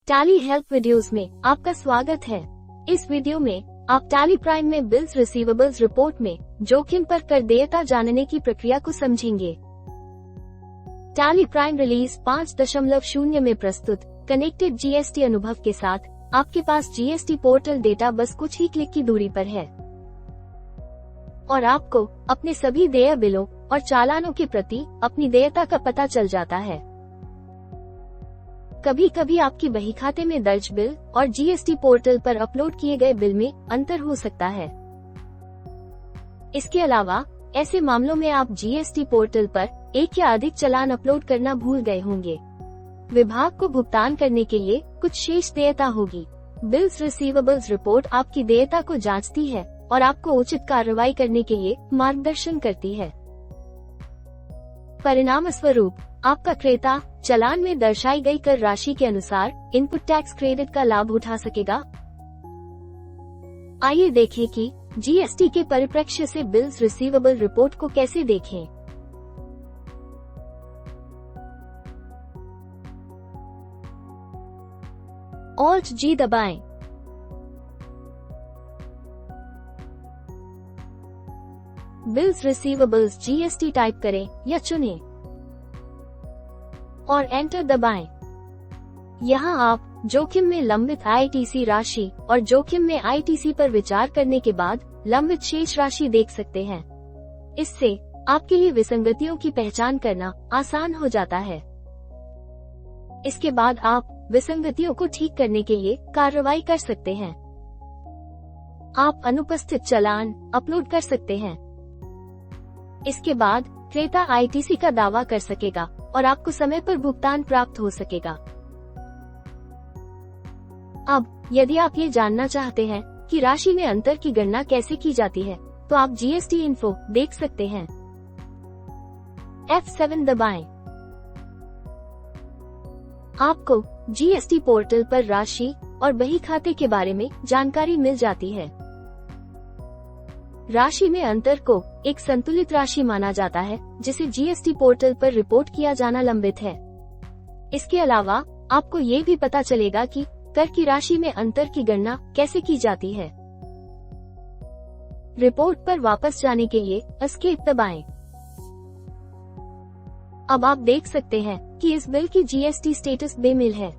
Tally help videos में आपका स्वागत है। इस वीडियो में आप टैली प्राइम में बिल्स रिसीवेबल्स रिपोर्ट में जोखिम पर कर देयता जानने की प्रक्रिया को समझेंगे। टैली प्राइम रिलीज 5.0 में प्रस्तुत कनेक्टेड जीएसटी अनुभव के साथ आपके पास जीएसटी पोर्टल डेटा बस कुछ ही क्लिक की दूरी पर है और आपको अपने सभी देय बिलों और चालानों के प्रति अपनी देयता का पता चल जाता है। कभी कभी आपकी बही खाते में दर्ज बिल और जीएसटी पोर्टल पर अपलोड किए गए बिल में अंतर हो सकता है। इसके अलावा ऐसे मामलों में आप जीएसटी पोर्टल पर एक या अधिक चालान अपलोड करना भूल गए होंगे। विभाग को भुगतान करने के लिए कुछ शेष देयता होगी। बिल्स रिसीवेबल्स रिपोर्ट आपकी देयता को जांचती है और आपको उचित कार्रवाई करने के लिए मार्गदर्शन करती है। परिणाम स्वरूप आपका क्रेता चालान में दर्शाई गई कर राशि के अनुसार इनपुट टैक्स क्रेडिट का लाभ उठा सकेगा। आइए देखें कि जीएसटी के परिप्रेक्ष्य से बिल्स रिसीवेबल रिपोर्ट को कैसे देखें। Alt+G दबाएं। बिल्स रिसीवेबल्स जीएसटी टाइप करें या चुनें और एंटर दबाएं। यहाँ आप जोखिम में लंबित आईटीसी राशि और जोखिम में आईटीसी पर विचार करने के बाद लंबित शेष राशि देख सकते हैं। इससे आपके लिए विसंगतियों की पहचान करना आसान हो जाता है। इसके बाद आप विसंगतियों को ठीक करने के लिए कार्रवाई कर सकते हैं। आप अनुपस्थित चालान अपलोड कर सकते हैं। इसके बाद क्रेता आईटीसी का दावा कर सकेगा और आपको समय पर भुगतान प्राप्त हो सकेगा। अब यदि आप ये जानना चाहते हैं कि राशि में अंतर की गणना कैसे की जाती है, तो आप जीएसटी इन्फो देख सकते हैं। F7 दबाएं। आपको जीएसटी पोर्टल पर राशि और बही खाते के बारे में जानकारी मिल जाती है। राशि में अंतर को एक संतुलित राशि माना जाता है जिसे जीएसटी पोर्टल पर रिपोर्ट किया जाना लंबित है। इसके अलावा आपको ये भी पता चलेगा कि कर की राशि में अंतर की गणना कैसे की जाती है। रिपोर्ट पर वापस जाने के लिए एस्केप दबाएं। अब आप देख सकते हैं कि इस बिल की जीएसटी स्टेटस बेमिल है।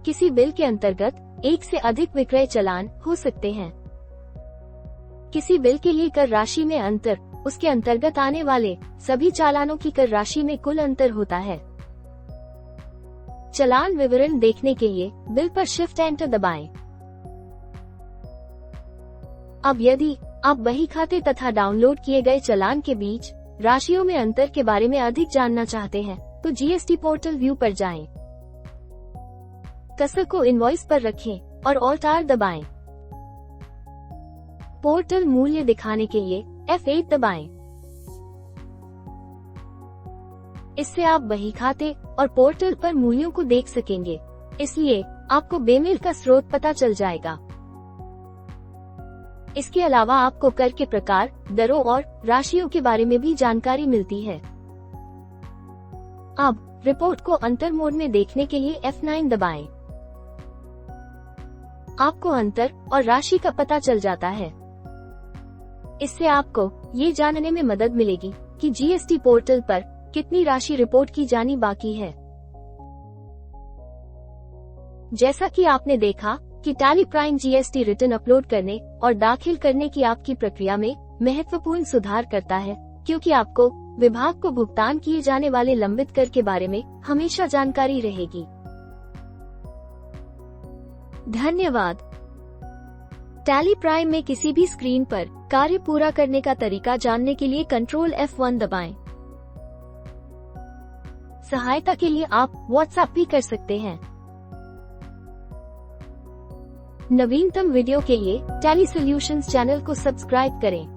किसी बिल के अंतर्गत एक से अधिक विक्रय चालान हो सकते हैं। किसी बिल के लिए कर राशि में अंतर उसके अंतर्गत आने वाले सभी चालानों की कर राशि में कुल अंतर होता है। चालान विवरण देखने के लिए बिल पर शिफ्ट एंटर दबाएं। अब यदि आप बही खाते तथा डाउनलोड किए गए चालान के बीच राशियों में अंतर के बारे में अधिक जानना चाहते हैं, तो जीएसटी पोर्टल व्यू पर जाएं। कर्सर को इनवॉइस पर रखें और Alt+R दबाएं। पोर्टल मूल्य दिखाने के लिए F8 दबाएं। इससे आप बही खाते और पोर्टल पर मूल्यों को देख सकेंगे, इसलिए आपको बेमेल का स्रोत पता चल जाएगा। इसके अलावा आपको कर के प्रकार, दरों और राशियों के बारे में भी जानकारी मिलती है। अब रिपोर्ट को अंतर मोड में देखने के लिए F9 दबाएं। आपको अंतर और राशि का पता चल जाता है। इससे आपको ये जानने में मदद मिलेगी कि जीएसटी पोर्टल पर कितनी राशि रिपोर्ट की जानी बाकी है। जैसा कि आपने देखा कि tally prime GST return upload करने और दाखिल करने की आपकी प्रक्रिया में महत्वपूर्ण सुधार करता है, क्योंकि आपको विभाग को भुगतान किए जाने वाले लंबित कर के बारे में हमेशा जानकारी रहेगी। धन्यवाद। टैली प्राइम में किसी भी स्क्रीन पर कार्य पूरा करने का तरीका जानने के लिए Ctrl F1 दबाएं। सहायता के लिए आप व्हाट्सएप भी कर सकते हैं। नवीनतम वीडियो के लिए टैली सॉल्यूशंस चैनल को सब्सक्राइब करें।